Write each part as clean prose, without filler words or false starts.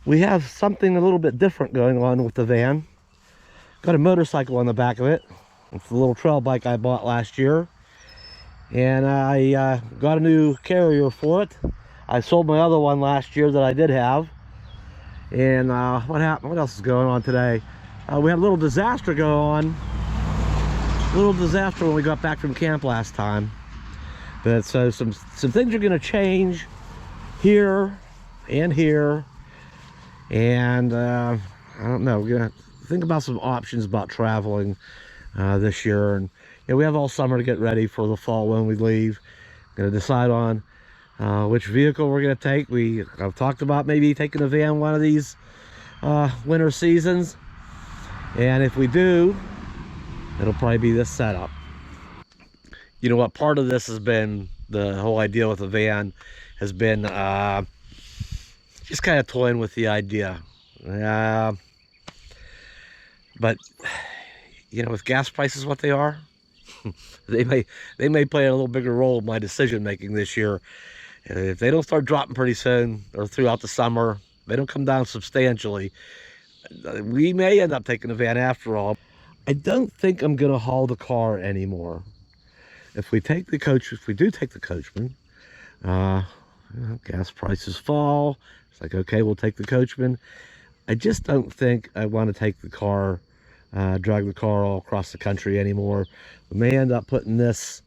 we have something a little bit different going on with the van. Got a motorcycle on the back of it. It's the little trail bike I bought last year. And I got a new carrier for it. I sold my other one last year that I did have. And what happened? What else is going on today? We had a little disaster go on. A little disaster when we got back from camp last time. But so some things are going to change here and here. And I don't know. We're going to think about some options about traveling this year. And we have all summer to get ready for the fall when we leave. Going to decide on which vehicle we're going to take. I've talked about maybe taking a van one of these winter seasons, and if we do, it'll probably be this setup. You know what, part of this has been, the whole idea with the van has been just kind of toying with the idea, but with gas prices what they are, they may play a little bigger role in my decision making this year. If they don't start dropping pretty soon or throughout the summer, they don't come down substantially, we may end up taking a van after all. I don't think I'm gonna haul the car anymore. If we do take the Coachman, gas prices fall. It's like, okay, we'll take the Coachman. I just don't think I want to take the car, drag the car all across the country anymore. We may end up putting this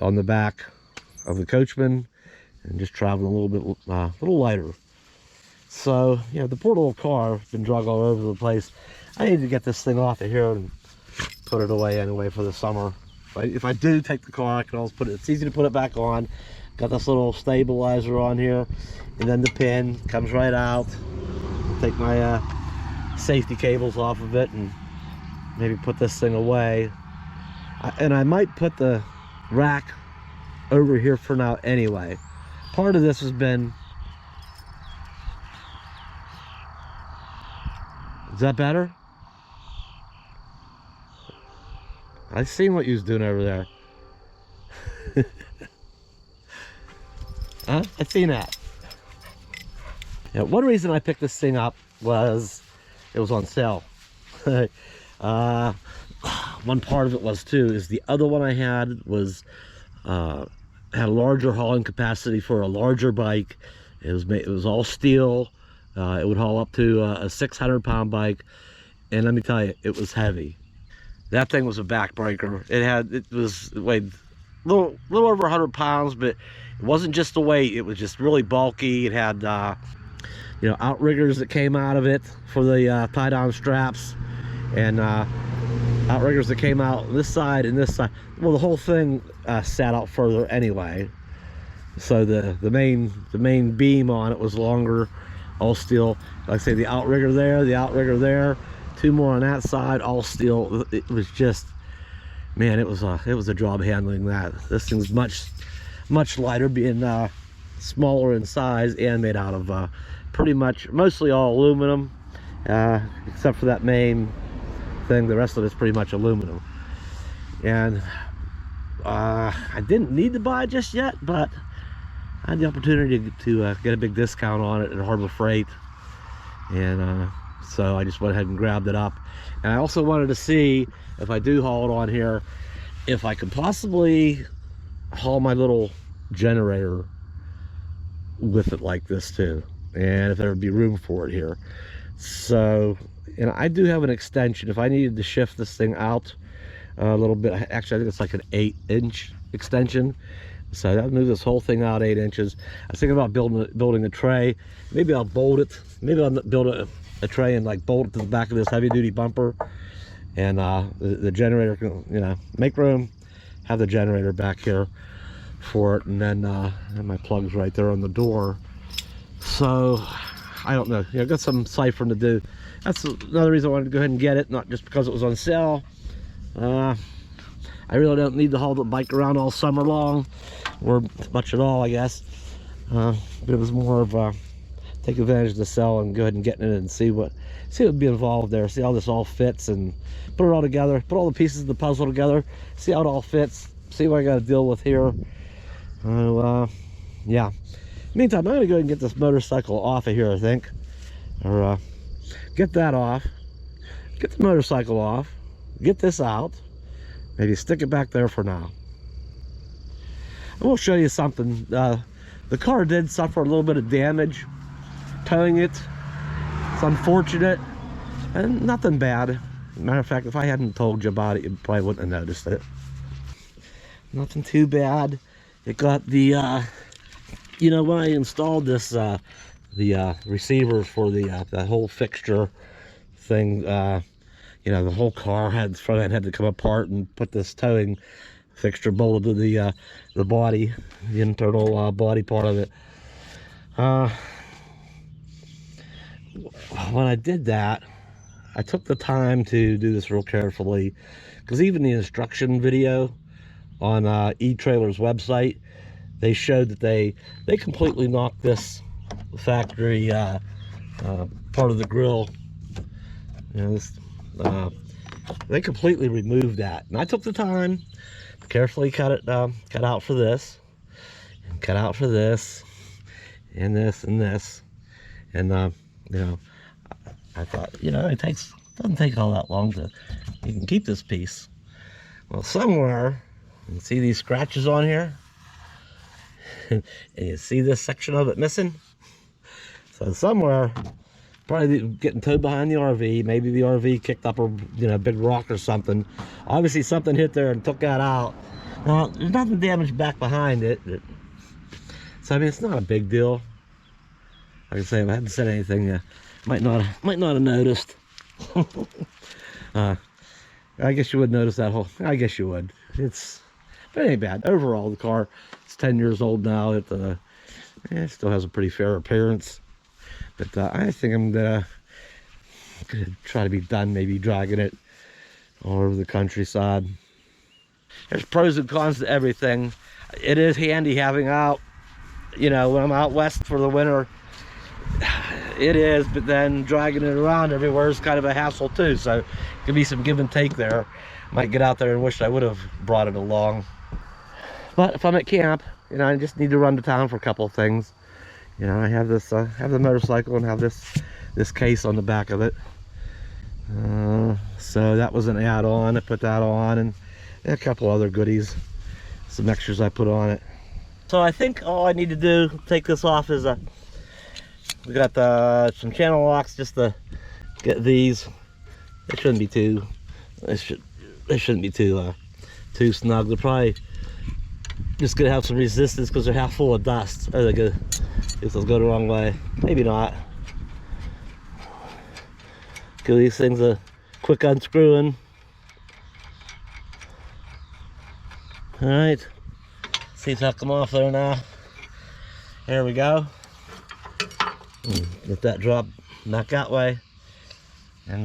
on the back of the Coachman and just traveling a little lighter. So the poor little car has been drug all over the place. I need to get this thing off of here and put it away anyway for the summer. If I do take the car, I can always it's easy to put it back on. Got this little stabilizer on here, and then the pin comes right out. I'll take my safety cables off of it and maybe put this thing away. And I might put the rack over here for now anyway. Part of this has been, is that better? I seen what you was doing over there. Huh? I seen that. One reason I picked this thing up was it was on sale. One part of it was too is the other one I had was had a larger hauling capacity for a larger bike. It was all steel. It would haul up to a 600-pound bike, and let me tell you, it was heavy. That thing was a backbreaker. It weighed a little over 100 pounds, but it wasn't just the weight. It was just really bulky. It had outriggers that came out of it for the tie-down straps, and outriggers that came out this side and this side. Well, the whole thing sat out further anyway, so the main beam on it was longer, all steel. Like I say, the outrigger there, two more on that side, all steel. It was just, man, it was a job handling that. This thing's much lighter, being smaller in size and made out of mostly all aluminum, except for that main thing. The rest of it's pretty much aluminum. And I didn't need to buy it just yet, but I had the opportunity to get a big discount on it at Harbor Freight, and so I just went ahead and grabbed it up. And I also wanted to see, if I do haul it on here, if I could possibly haul my little generator with it like this too, and if there would be room for it here. So, and I do have an extension if I needed to shift this thing out a little bit. Actually, I think it's like an 8-inch extension, so that would move this whole thing out 8 inches. I was thinking about building a tray. Maybe I'll bolt it. Maybe I'll build a tray and like bolt it to the back of this heavy duty bumper, and the generator can, make room, have the generator back here for it, and then and my plug's right there on the door. So I don't know, got some ciphering to do. That's another reason I wanted to go ahead and get it, not just because it was on sale. I really don't need to haul the bike around all summer long, or much at all, I guess. But it was more of take advantage of the sale and go ahead and get in it and see what would be involved there, see how this all fits, and put it all together, put all the pieces of the puzzle together, see how it all fits, see what I got to deal with here. Yeah, Meantime, I'm gonna go ahead and get this motorcycle off of here, I think. Or get that off. Get the motorcycle off. Get this out. Maybe stick it back there for now. I will show you something. The car did suffer a little bit of damage towing it. It's unfortunate and nothing bad. Matter of fact, if I hadn't told you about it, you probably wouldn't have noticed it. Nothing too bad. It got the you know, when I installed this the receiver for the whole fixture thing, you know, the whole car had, front end had to come apart and put this towing fixture bolted to the body, the internal body part of it. When I did that, I took the time to do this real carefully, because even the instruction video on eTrailer's website, they showed that they completely knocked this factory part of the grill. You know, this they completely removed that, and I took the time to carefully cut out for this, and cut out for this, and this, and this, and you know, I thought, you know, doesn't take all that long to, you can keep this piece. Well, somewhere, you see these scratches on here, and you see this section of it missing. So somewhere, probably getting towed behind the RV. Maybe the RV kicked up a, you know, big rock or something. Obviously something hit there and took that out. Now there's nothing damaged back behind it. So I mean, it's not a big deal. Like I say, if I hadn't said anything, you might not have noticed. I guess you would notice that whole. I guess you would. But it ain't bad. Overall, the car is 10 years old now. It still has a pretty fair appearance. But I think I'm gonna try to be done, maybe dragging it all over the countryside. There's pros and cons to everything. It is handy having out, you know, when I'm out west for the winter. It is, but then dragging it around everywhere is kind of a hassle too. So it could be some give and take there. Might get out there and wish I would have brought it along. But if I'm at camp, you know, I just need to run to town for a couple of things. You know, I have this, have the motorcycle and have this case on the back of it. So that was an add-on. I put that on, and a couple other goodies, some extras I put on it. So I think all I need to do to take this off is we got some channel locks just to get these. They shouldn't be too. They shouldn't be too snug. They're probably just gonna have some resistance because they're half full of dust. Or they go, if they'll go the wrong way. Maybe not. Give these things a quick unscrewing. All right. See if they'll come off there now. There we go. Let that drop back that way. And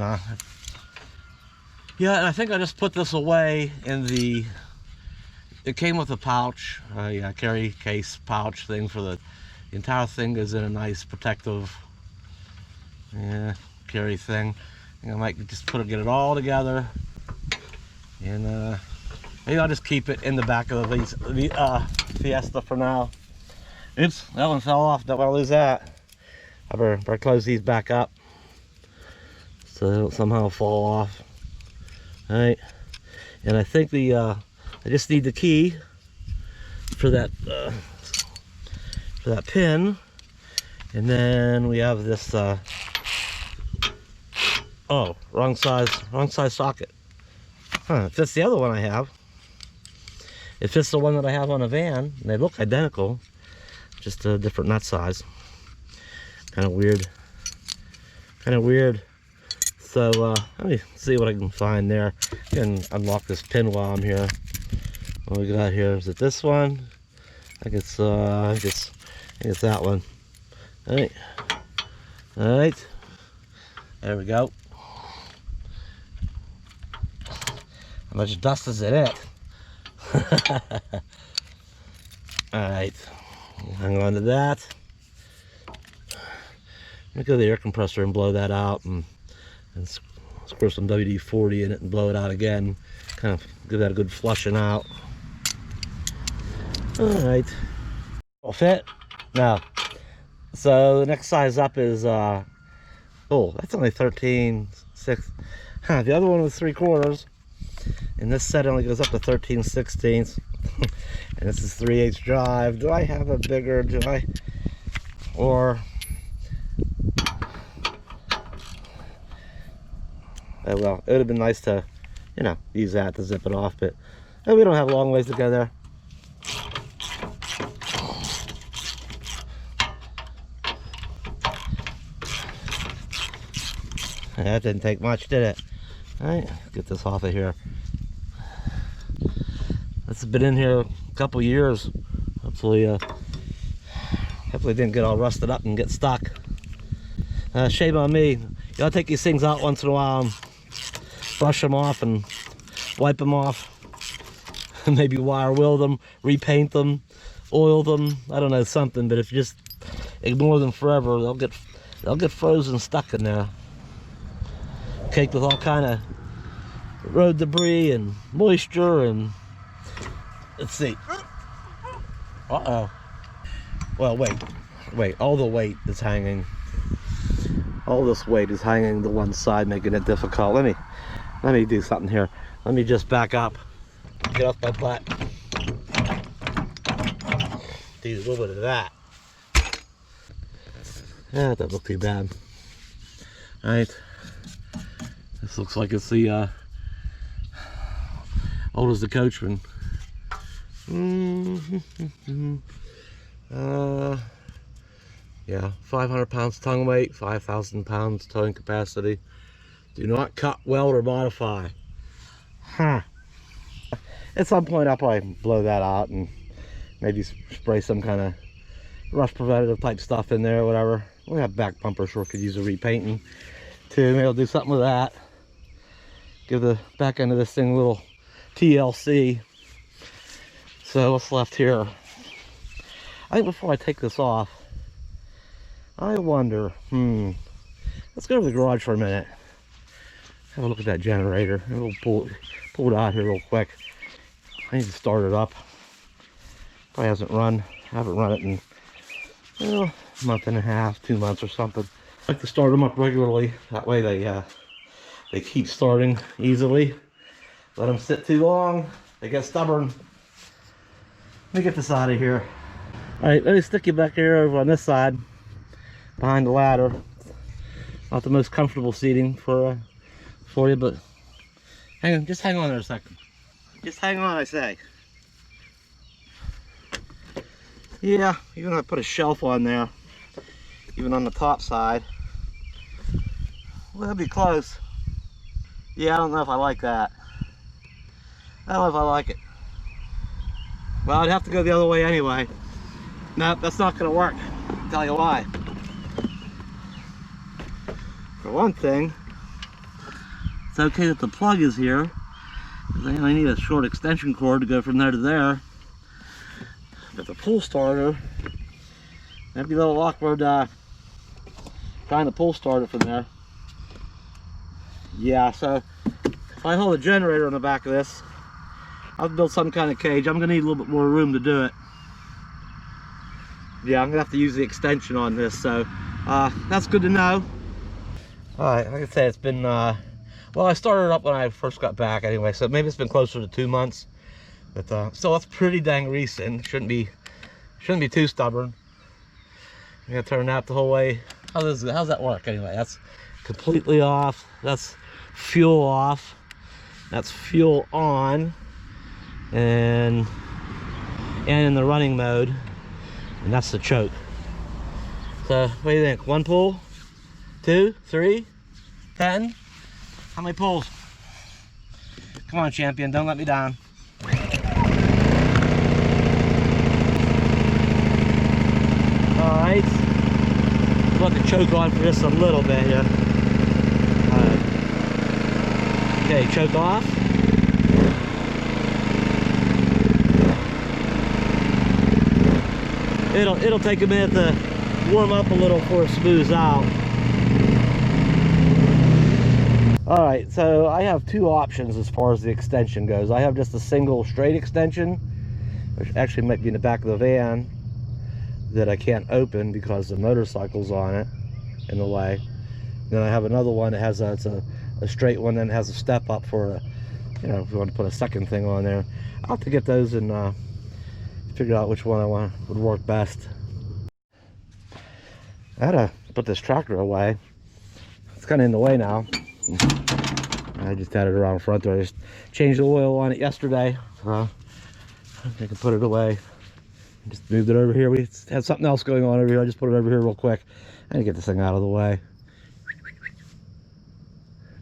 yeah, and I think I just put this away in the. It came with a pouch, yeah, carry case pouch thing for the entire thing is in a nice protective, yeah, carry thing. I might just get it all together, and maybe I'll just keep it in the back of the Fiesta for now. Oops, that one fell off. Don't want to lose that. I better close these back up so they don't somehow fall off. All right, and I think I just need the key for that pin, and then we have this. Oh, wrong size socket. Huh? It fits the other one I have. It fits the one that I have on a van, and they look identical, just a different nut size. Kind of weird. Kind of weird. So let me see what I can find there. I can unlock this pin while I'm here. What we got here? Is it this one? I think it's that one. All right. All right. There we go. How much dust is in it? All right. Hang on to that. Let me go to the air compressor and blow that out, and screw some WD-40 in it and blow it out again. Kind of give that a good flushing out. All right. Will fit? No. So the next size up is oh, that's only 13/6. Huh, the other one was 3/4, and this set only goes up to 13/16. And this is 3/8 drive. Do I have a bigger? Do I? Or oh, well, it would have been nice to, you know, use that to zip it off, but we don't have a long ways to go there. That didn't take much, did it? All right, get this off of here. This has been in here a couple years. Hopefully it didn't get all rusted up and get stuck. Shame on me. You gotta take these things out once in a while and brush them off and wipe them off. Maybe wire wheel them, repaint them, oil them. I don't know, something. But if you just ignore them forever, they'll get frozen, stuck in there, caked with all kind of road debris and moisture. And let's see. Uh-oh. Well, wait. All the weight is hanging. All this weight is hanging to one side, making it difficult. Let me do something here. Let me just back up. Get off my butt. Do a little bit of that. Yeah, that doesn't look too bad. All right. This looks like it's the old as the coachman. Yeah, 500 pounds tongue weight, 5,000 pounds towing capacity. Do not cut, weld, or modify. Huh. At some point, I'll probably blow that out and maybe spray some kind of rust preventative type stuff in there or whatever. We have back bumpers where we could use a repainting too. Maybe I'll do something with that. Give the back end of this thing a little TLC. So what's left here? I think before I take this off, I wonder, let's go to the garage for a minute. Have a look at that generator. We'll pull it out here real quick. I need to start it up. Probably hasn't run. I haven't run it in a month and a half, 2 months or something. I like to start them up regularly. That way they keep starting easily. Let them sit too long, they get stubborn. Let me get this out of here. All right, let me stick you back here over on this side, behind the ladder. Not the most comfortable seating for you, but just hang on there a second. Just hang on, I say. Yeah, even if I put a shelf on there, even on the top side, well, that'd be close. Yeah, I don't know if I like that. I don't know if I like it. Well, I'd have to go the other way anyway. Nope, that's not gonna work. I'll tell you why. For one thing, it's okay that the plug is here. I only need a short extension cord to go from there to there. But the pull starter, that'd be a little awkward trying to pull start it from there. Yeah, so if I hold a generator on the back of this, I'll build some kind of cage. I'm gonna need a little bit more room to do it. Yeah, I'm gonna have to use the extension on this, so that's good to know. All right, like I said, it's been well, I started it up when I first got back anyway, so maybe it's been closer to 2 months, but still, that's pretty dang recent. Shouldn't be too stubborn. I'm gonna turn that the whole way. How's that work anyway? That's completely off. That's fuel off. That's fuel on, and in the running mode, and that's the choke. So what do you think? 1 pull, 2, 3, 10. How many pulls? Come on, champion, don't let me down. Alright. Let the choke on for just a little bit here. Alright. Okay, choke off. It'll take a minute to warm up a little before it smooths out. Alright, so I have 2 options as far as the extension goes. I have just a single straight extension, which actually might be in the back of the van, that I can't open because the motorcycle's on it in the way. Then I have another one that has it's a straight one, then has a step up for a, you know, if you want to put a second thing on there. I'll have to get those and figure out which one would work best. I had to put this tractor away. It's kind of in the way now. I just had it around front there. I just changed the oil on it yesterday. I can put it away. Just moved it over here. We had something else going on over here. I just put it over here real quick. I need to get this thing out of the way.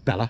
Bella.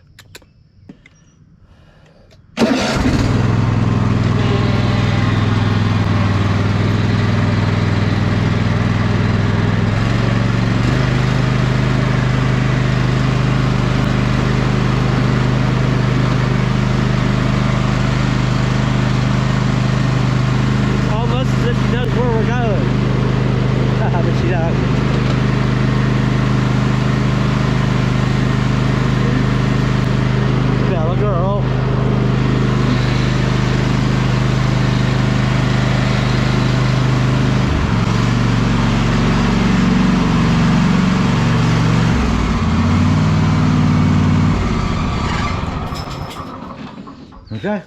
Okay,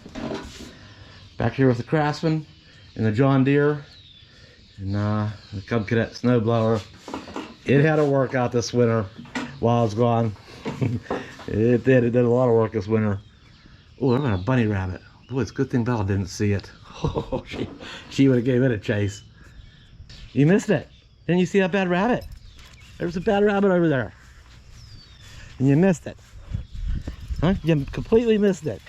back here with the Craftsman and the John Deere and the Cub Cadet snowblower. It had to work out this winter while I was gone. It did a lot of work this winter. Oh, I'm on a bunny rabbit. Boy, it's a good thing Bella didn't see it. Oh, she would have gave it a chase. You missed it. Didn't you see that bad rabbit? There was a bad rabbit over there. And you missed it. Huh? You completely missed it.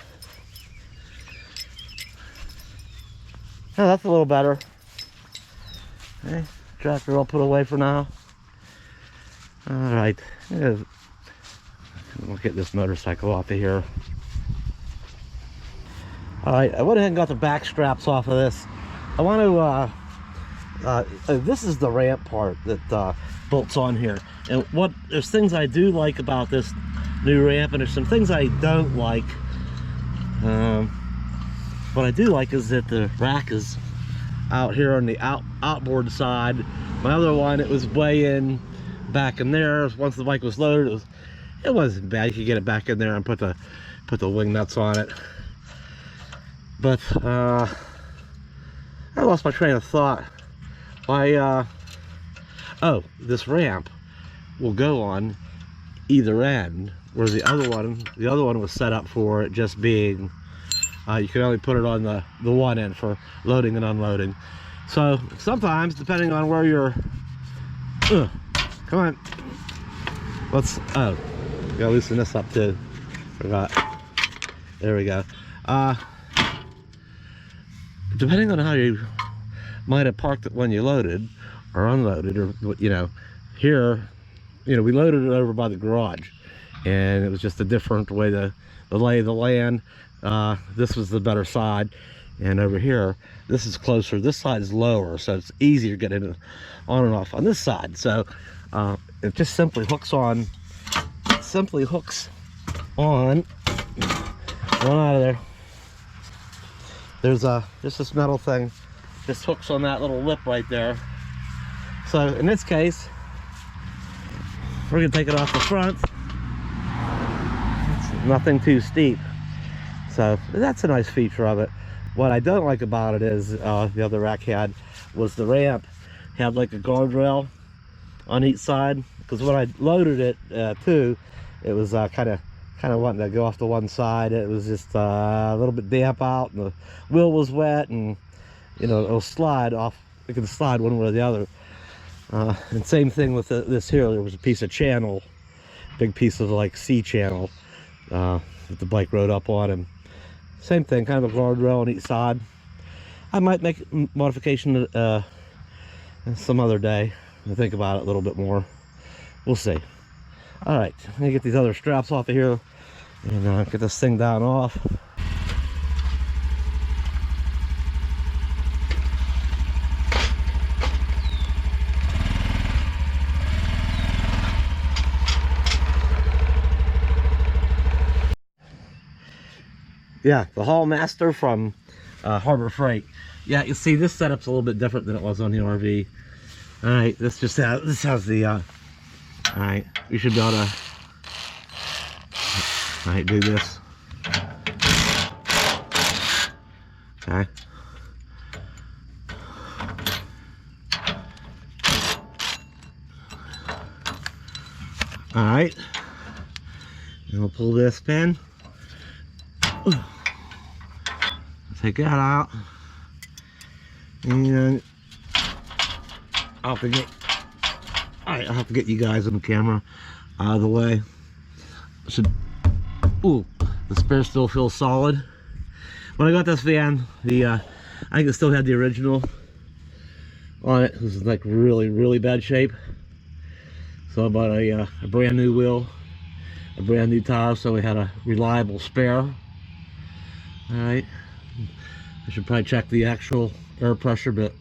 Oh, that's a little better. Okay, tractor I'll put away for now. All right, we'll get this motorcycle off of here. All right, I went ahead and got the back straps off of this. I want to, this is the ramp part that bolts on here. And there's things I do like about this new ramp, and there's some things I don't like. What I do like is that the rack is out here on the outboard side. My other one, it was way in back in there. Once the bike was loaded, it wasn't bad. You could get it back in there and put the wing nuts on it. But I lost my train of thought. Oh, this ramp will go on either end, where the other one was set up for it just being you can only put it on the one end for loading and unloading. So sometimes, depending on where you're come on, gotta loosen this up too. Forgot. There we go. Depending on how you might have parked it when you loaded or unloaded, or here, we loaded it over by the garage, and it was just a different way to lay of the land. This was the better side, and over here this is closer. This side is lower, so it's easier getting it on and off on this side. So it just simply hooks on. One out of there. There's just this metal thing just hooks on that little lip right there. So in this case, we're gonna take it off the front. It's nothing too steep. So that's a nice feature of it. What I don't like about it is the other rack was the ramp had like a guardrail on each side, because when I loaded it too, it was kind of wanting to go off to one side. It was just a little bit damp out, and the wheel was wet, and it'll slide off. It can slide one way or the other. And same thing with this here. There was a piece of channel, big piece of like C channel that the bike rode up on, and same thing, kind of a guardrail on each side. I might make a modification some other day and think about it a little bit more. We'll see. All right, let me get these other straps off of here and get this thing down off. Yeah, the Hall Master from Harbor Freight. Yeah, you see this setup's a little bit different than it was on the RV. All right, this has the, all right, we should be able to, all right, do this. Okay. All right, and we'll pull this pin. Take that out, and I'll forget. All right, I'll have to get you guys on the camera out of the way. Ooh, the spare still feels solid. When I got this van, I think it still had the original on it. This is like really bad shape. So I bought a brand new wheel, a brand new tire, so we had a reliable spare. All right, I should probably check the actual air pressure, but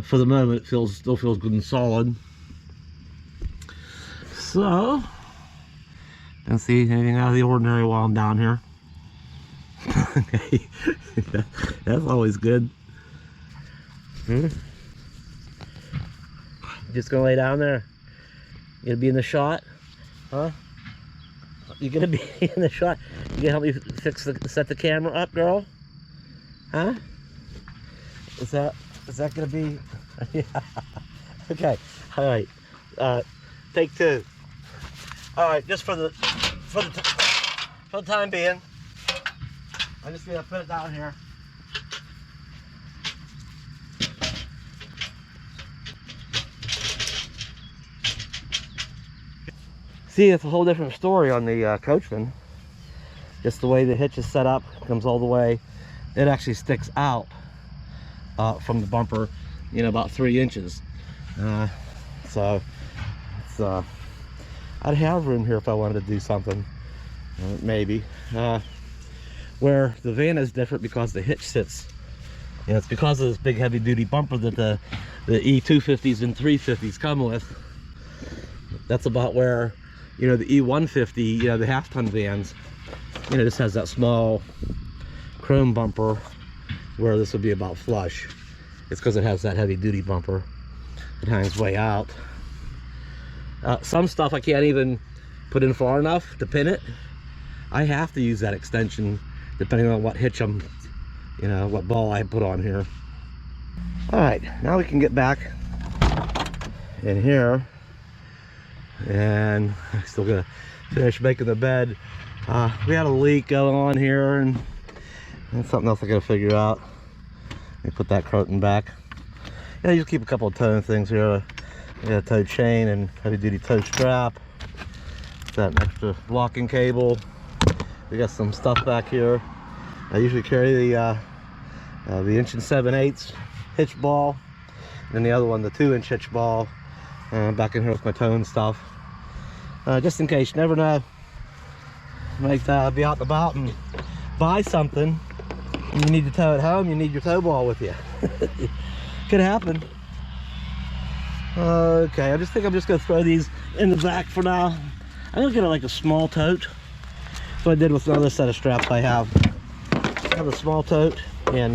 for the moment it still feels good and solid. So, don't see anything out of the ordinary while I'm down here. Okay, that's always good. Just gonna lay down there. You gonna be in the shot, huh? You gonna be in the shot? You gonna help me set the camera up, girl? Huh? Is that gonna be? Yeah. Okay. All right. Take two. All right. Just for the time being, I'm just gonna put it down here. See, it's a whole different story on the Coachman. Just the way the hitch is set up, comes all the way. It actually sticks out from the bumper, you know, about 3 inches. So it's, I'd have room here if I wanted to do something, maybe. Where the van is different because the hitch sits. You know, it's because of this big heavy duty bumper that the E250s and 350s come with. That's about where, you know, the E150, you know, the half-ton vans, you know, this has that small chrome bumper where this would be about flush. It's because it has that heavy-duty bumper. It hangs way out. Some stuff I can't even put in far enough to pin it. I have to use that extension depending on what hitch I'm, you know, what ball I put on here. All right, now we can get back in here. And I'm still gonna finish making the bed. We had a leak going on here, and that's something else I gotta figure out. Let me put that curtain back. Yeah, you just keep a couple of towing things here. We got a tow chain and heavy duty tow strap. Got an extra locking cable. We got some stuff back here. I usually carry the 1 7/8" hitch ball, and then the other one, the 2-inch hitch ball. Back in here with my towing stuff, just in case. You never know. Might be out and about and buy something and you need to tow it home. You need your tow ball with you. Could happen. Okay, I think I'm just gonna throw these in the back for now. I'm gonna get like a small tote. That's what I did with another set of straps I have. I have a small tote and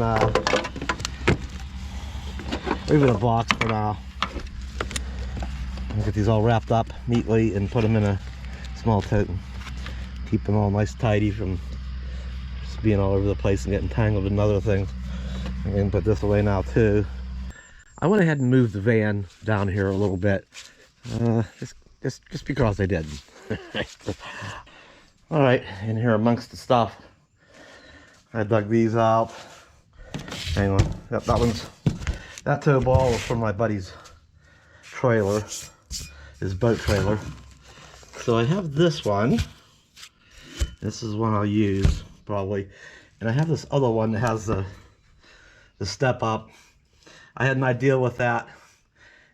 even a box for now. Get these all wrapped up neatly and put them in a small tote and keep them all nice tidy from just being all over the place and getting tangled in other things. I'm gonna put this away now too. I went ahead and moved the van down here a little bit, just because I did. All right, in here amongst the stuff, I dug these out. Hang on, yep, that tow ball was from my buddy's trailer, his boat trailer. So I have this one. This is one I'll use probably, and I have this other one that has the step up. I had an idea with that,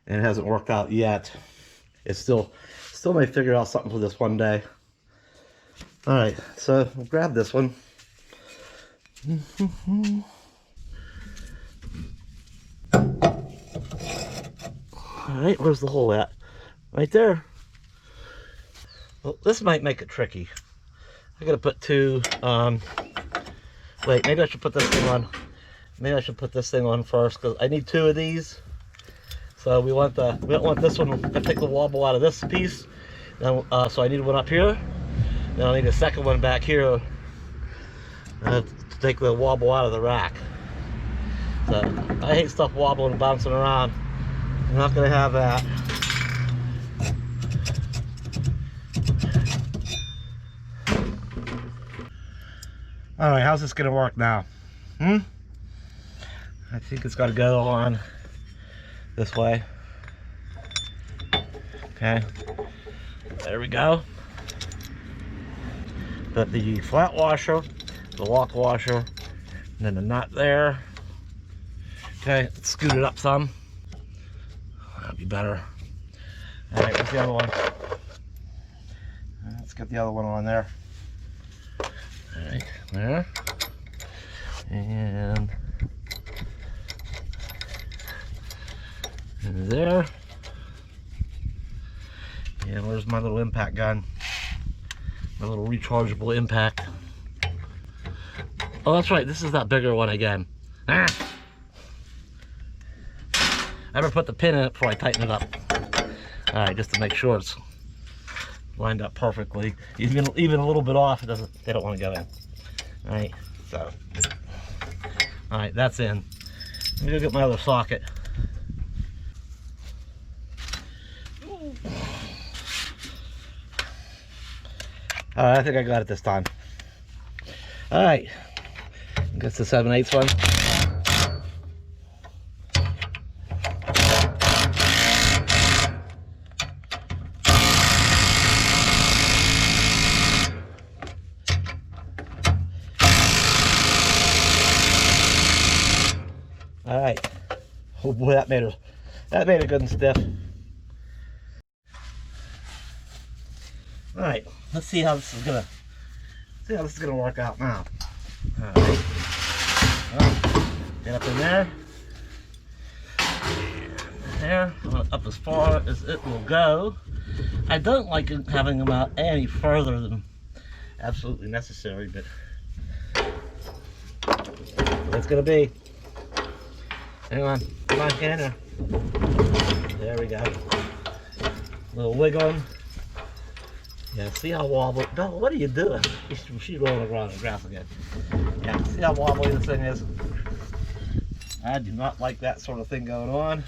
and it hasn't worked out yet. It's still may figure out something for this one day. All right, so we'll grab this one. All right, where's the hole at? Right there. Well, this might make it tricky. I gotta put two, wait, maybe I should put this thing on. Maybe I should put this thing on first, because I need two of these. So we don't want this one. I'm gonna take the wobble out of this piece. Then, so I need one up here. Then I need a second one back here to take the wobble out of the rack. So I hate stuff wobbling and bouncing around. I'm not gonna have that. All right, how's this gonna work now? I think it's got to go on this way. Okay, there we go. Put the flat washer, the lock washer, and then the nut there. Okay, let's scoot it up some. That'd be better. All right, what's the other one? Let's get the other one on there. All right, there. And there. And where's my little impact gun? My little rechargeable impact. Oh, that's right. This is that bigger one again. I ever put the pin in it before I tighten it up. All right, just to make sure it's lined up perfectly. Even a little bit off, they don't want to go in. All right, so. All right, that's in. Let me go get my other socket. All right, I think I got it this time. All right, I guess the 7/8 one. All right. Oh boy, that made it good and stiff. All right, let's see how this is gonna work out now. All right. Well, get up in there. And there. Up as far as it will go. I don't like having them out any further than absolutely necessary, but that's gonna be. Hang on, come on, get in there. There we go. A little wiggling. Yeah, see how wobbly. No, what are you doing? She's rolling around the grass again. Yeah, see how wobbly this thing is? I do not like that sort of thing going on.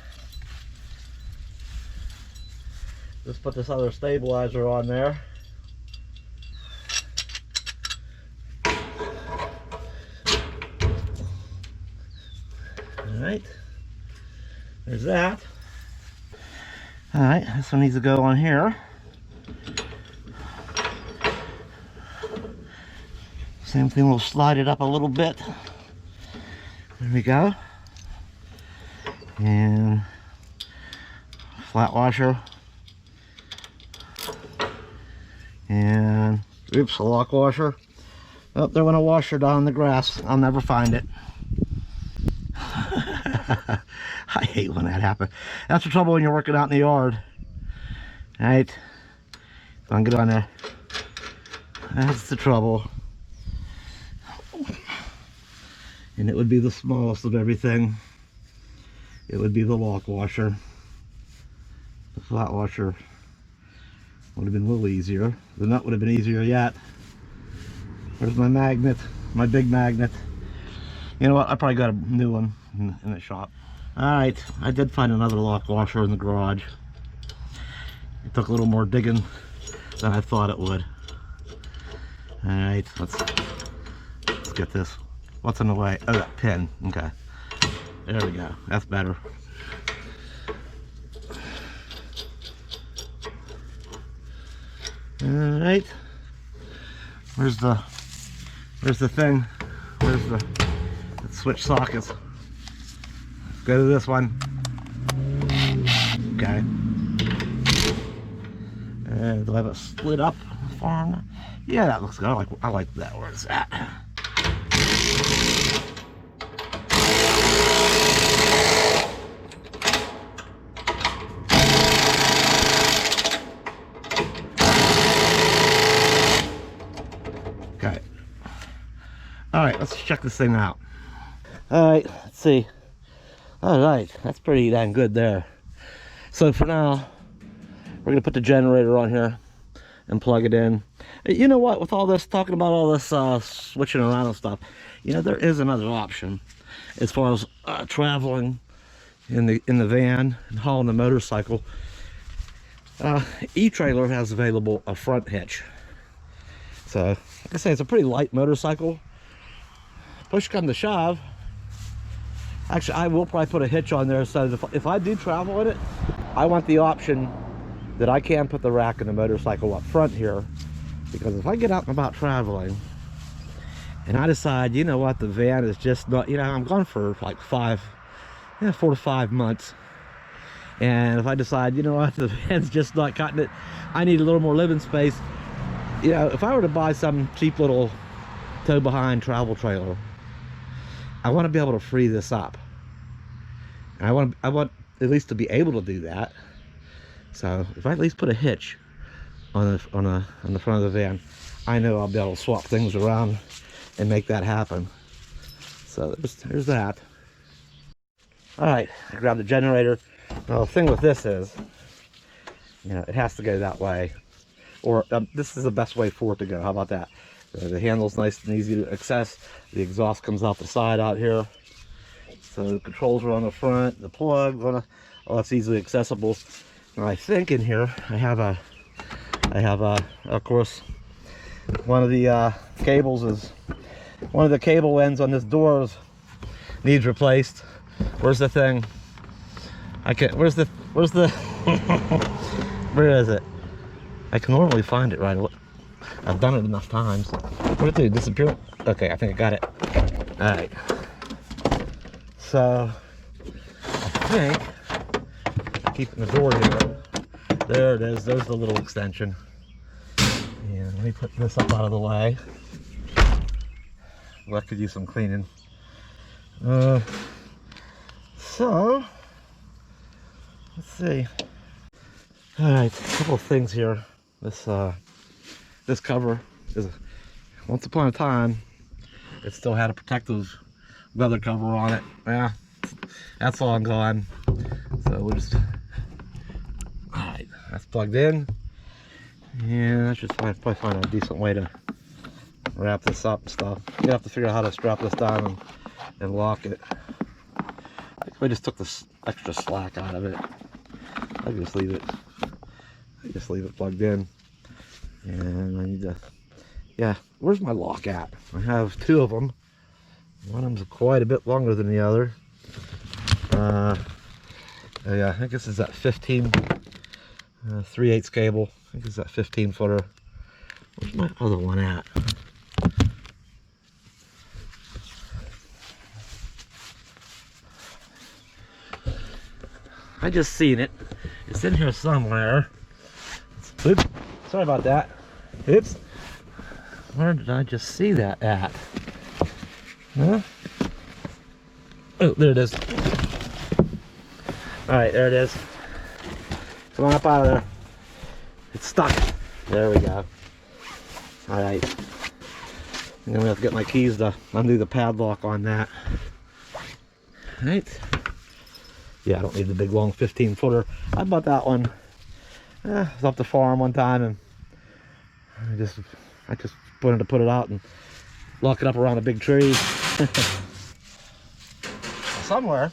Just put this other stabilizer on there. Alright, there's that. Alright, this one needs to go on here. Same thing, we'll slide it up a little bit. There we go. And flat washer. And, oops, a lock washer. Oh, there went a washer down in the grass. I'll never find it. I hate when that happens. That's the trouble when you're working out in the yard. Alright. Come on, get on there. That's the trouble. And it would be the smallest of everything. It would be the lock washer. The flat washer would have been a little easier. The nut would have been easier yet. Where's my magnet? My big magnet. You know what? I probably got a new one in the shop. Alright, I did find another lock washer in the garage. It took a little more digging than I thought it would. Alright, let's get this. What's in the way? Oh, that pin. Okay. There we go. That's better. Alright. Where's the thing? Where's the switch sockets? Go to this one. Okay. Do I have it split up far? Yeah, that looks good. I like that. Where it's at. Okay. All right, let's check this thing out. All right, let's see. All right, that's pretty dang good there. So for now, we're gonna put the generator on here and plug it in. You know what, with all this, talking about all this switching around and stuff, you know, there is another option as far as traveling in the van and hauling the motorcycle. E-Trailer has available a front hitch. So, like I say, it's a pretty light motorcycle. Push come to shove, actually, I will probably put a hitch on there, so if I do travel in it, I want the option that I can put the rack in the motorcycle up front here, because if I get out and about traveling and I decide, you know what, the van is just not, you know, I'm gone for like 4 to 5 months, and if I decide, you know what, the van's just not cutting it, I need a little more living space. You know, if I were to buy some cheap little tow behind travel trailer, I want to be able to free this up. And I want at least to be able to do that. So if I at least put a hitch on the front of the van, I know I'll be able to swap things around and make that happen. So there's that. All right, I grabbed the generator. Now the thing with this is, you know, it has to go that way, or this is the best way for it to go. How about that? The handle's nice and easy to access. The exhaust comes out the side out here. So the controls are on the front, the plug, oh, it's easily accessible. And I think in here I have of course, one of the cables is, one of the cable ends on this door needs replaced. Where's the thing? I can't, where's the where is it? I can normally find it right away. I've done it enough times. What did it do? Disappear? Okay, I think I got it. All right. So I think keeping the door here. There it is. There's the little extension. And let me put this up out of the way. Well, I could use some cleaning. So let's see. All right, a couple of things here. This cover is, once upon a time, it still had a protective leather cover on it. Yeah, that's long gone. So we'll just, all right, that's plugged in. And I should probably find a decent way to wrap this up and stuff. You have to figure out how to strap this down and lock it. I just took this extra slack out of it. I just leave it plugged in. And I need to, yeah, where's my lock at? I have 2 of them. One of them's quite a bit longer than the other. Yeah, I think this is that 15 3/8 cable. I think it's that 15 footer. Where's my other one at? I just seen it. It's in here somewhere. Oops, sorry about that. Oops. Where did I just see that at? Huh? Oh, there it is. Alright, there it is. Come on up out of there. It's stuck. There we go. Alright. I'm gonna have to get my keys to undo the padlock on that. Alright. Yeah, I don't need the big long 15 footer. I bought that one. I was up the farm one time and I just wanted to put it out and lock it up around a big tree. Somewhere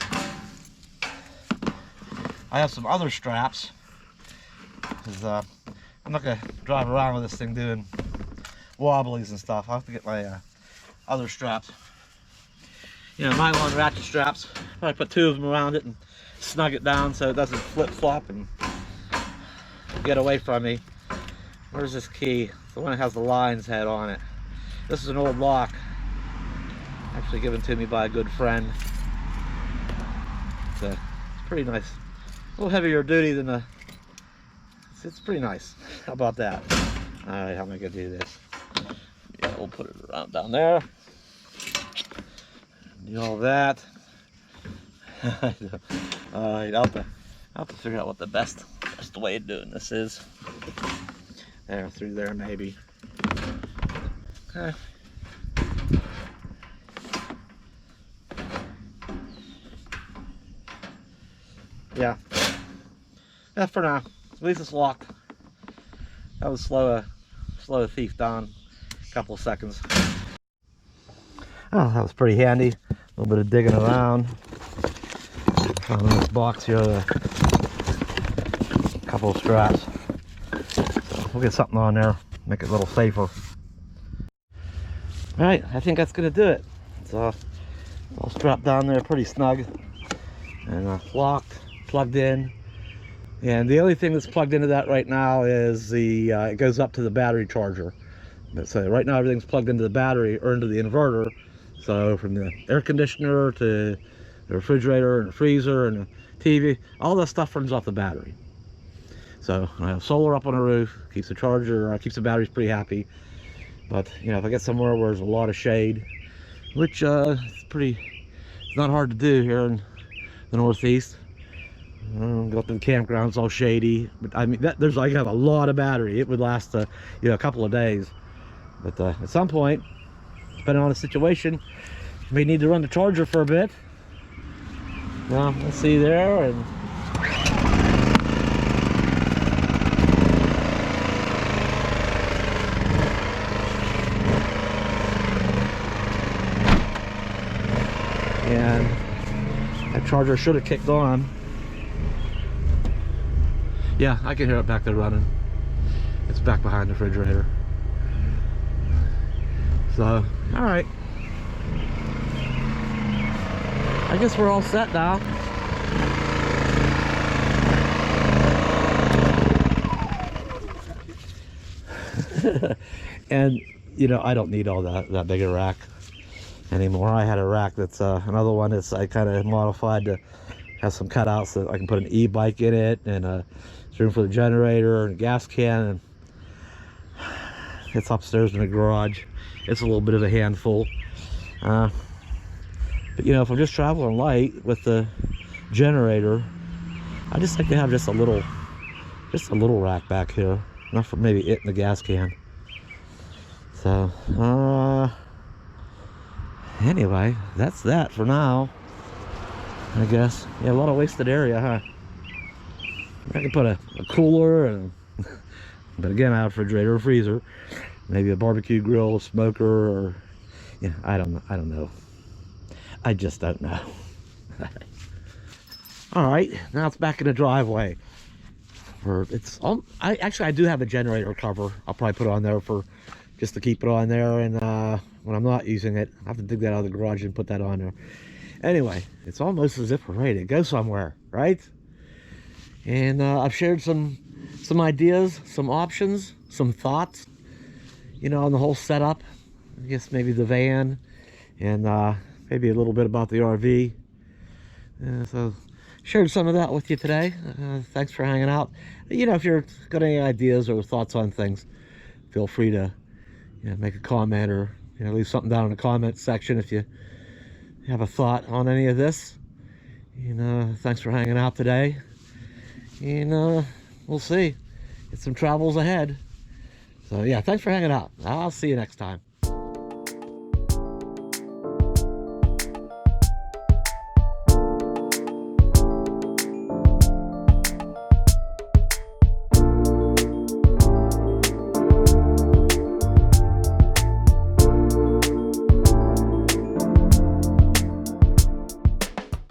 I have some other straps, because I'm not gonna drive around with this thing doing wobblies and stuff. I'll have to get my other straps. You know, nylon ratchet straps. Probably put 2 of them around it and snug it down so it doesn't flip-flop and get away from me. Where's this key? The one that has the lion's head on it. This is an old lock, actually given to me by a good friend. It's pretty nice. A little heavier duty than a. It's pretty nice. How about that? All right, how am I gonna do this? Yeah, we'll put it around down there. Do all that. All right, I'll have to figure out what the best way of doing this is. There, through there maybe. Okay. Yeah. Yeah, for now. At least it's locked. That was slow a thief down a couple of seconds. Oh, that was pretty handy. A little bit of digging around. Found in this box here a couple of straps. So we'll get something on there, make it a little safer. Alright, I think that's gonna do it. It's all strapped down there pretty snug and locked, plugged in. And the only thing that's plugged into that right now is the it goes up to the battery charger. So right now everything's plugged into the battery or into the inverter. So from the air conditioner to the refrigerator and the freezer and the TV, all that stuff runs off the battery. So I have solar up on the roof, keeps the charger, keeps the batteries pretty happy. But you know, if I get somewhere where there's a lot of shade, which it's not hard to do here in the Northeast. Go up to the campground, it's all shady, but I mean I have a lot of battery. It would last you know, a couple of days. But at some point, depending on the situation, you may need to run the charger for a bit. Well, let's see there, and that charger should have kicked on. Yeah, I can hear it back there running. It's back behind the refrigerator. So, alright. I guess we're all set now. And, you know, I don't need all that big a rack anymore. I had a rack that's another one that's I kind of modified to have some cutouts so that I can put an e-bike in it, and there's room for the generator and a gas can, and it's upstairs in the garage. It's a little bit of a handful, but you know, if I'm just traveling light with the generator, I just like to have just a little rack back here, enough for maybe it and the gas can. So anyway, that's that for now, I guess. Yeah, a lot of wasted area, huh? I can put a cooler and but again, I have a refrigerator, a freezer, maybe a barbecue grill, a smoker, or yeah, I don't know. I just don't know. All right, now it's back in the driveway. I do have a generator cover. I'll probably put it on there for just to keep it on there, and when I'm not using it, I have to dig that out of the garage and put that on there. Anyway, it's almost as if we're ready to go somewhere, right? And I've shared some ideas, some options, some thoughts, you know, on the whole setup. I guess maybe the van, and maybe a little bit about the RV. So shared some of that with you today. Thanks for hanging out. You know, if you've got any ideas or thoughts on things, feel free to, you know, make a comment, or, you know, leave something down in the comment section if you have a thought on any of this. You know, thanks for hanging out today, and we'll see. Get some travels ahead. So yeah, thanks for hanging out. I'll see you next time.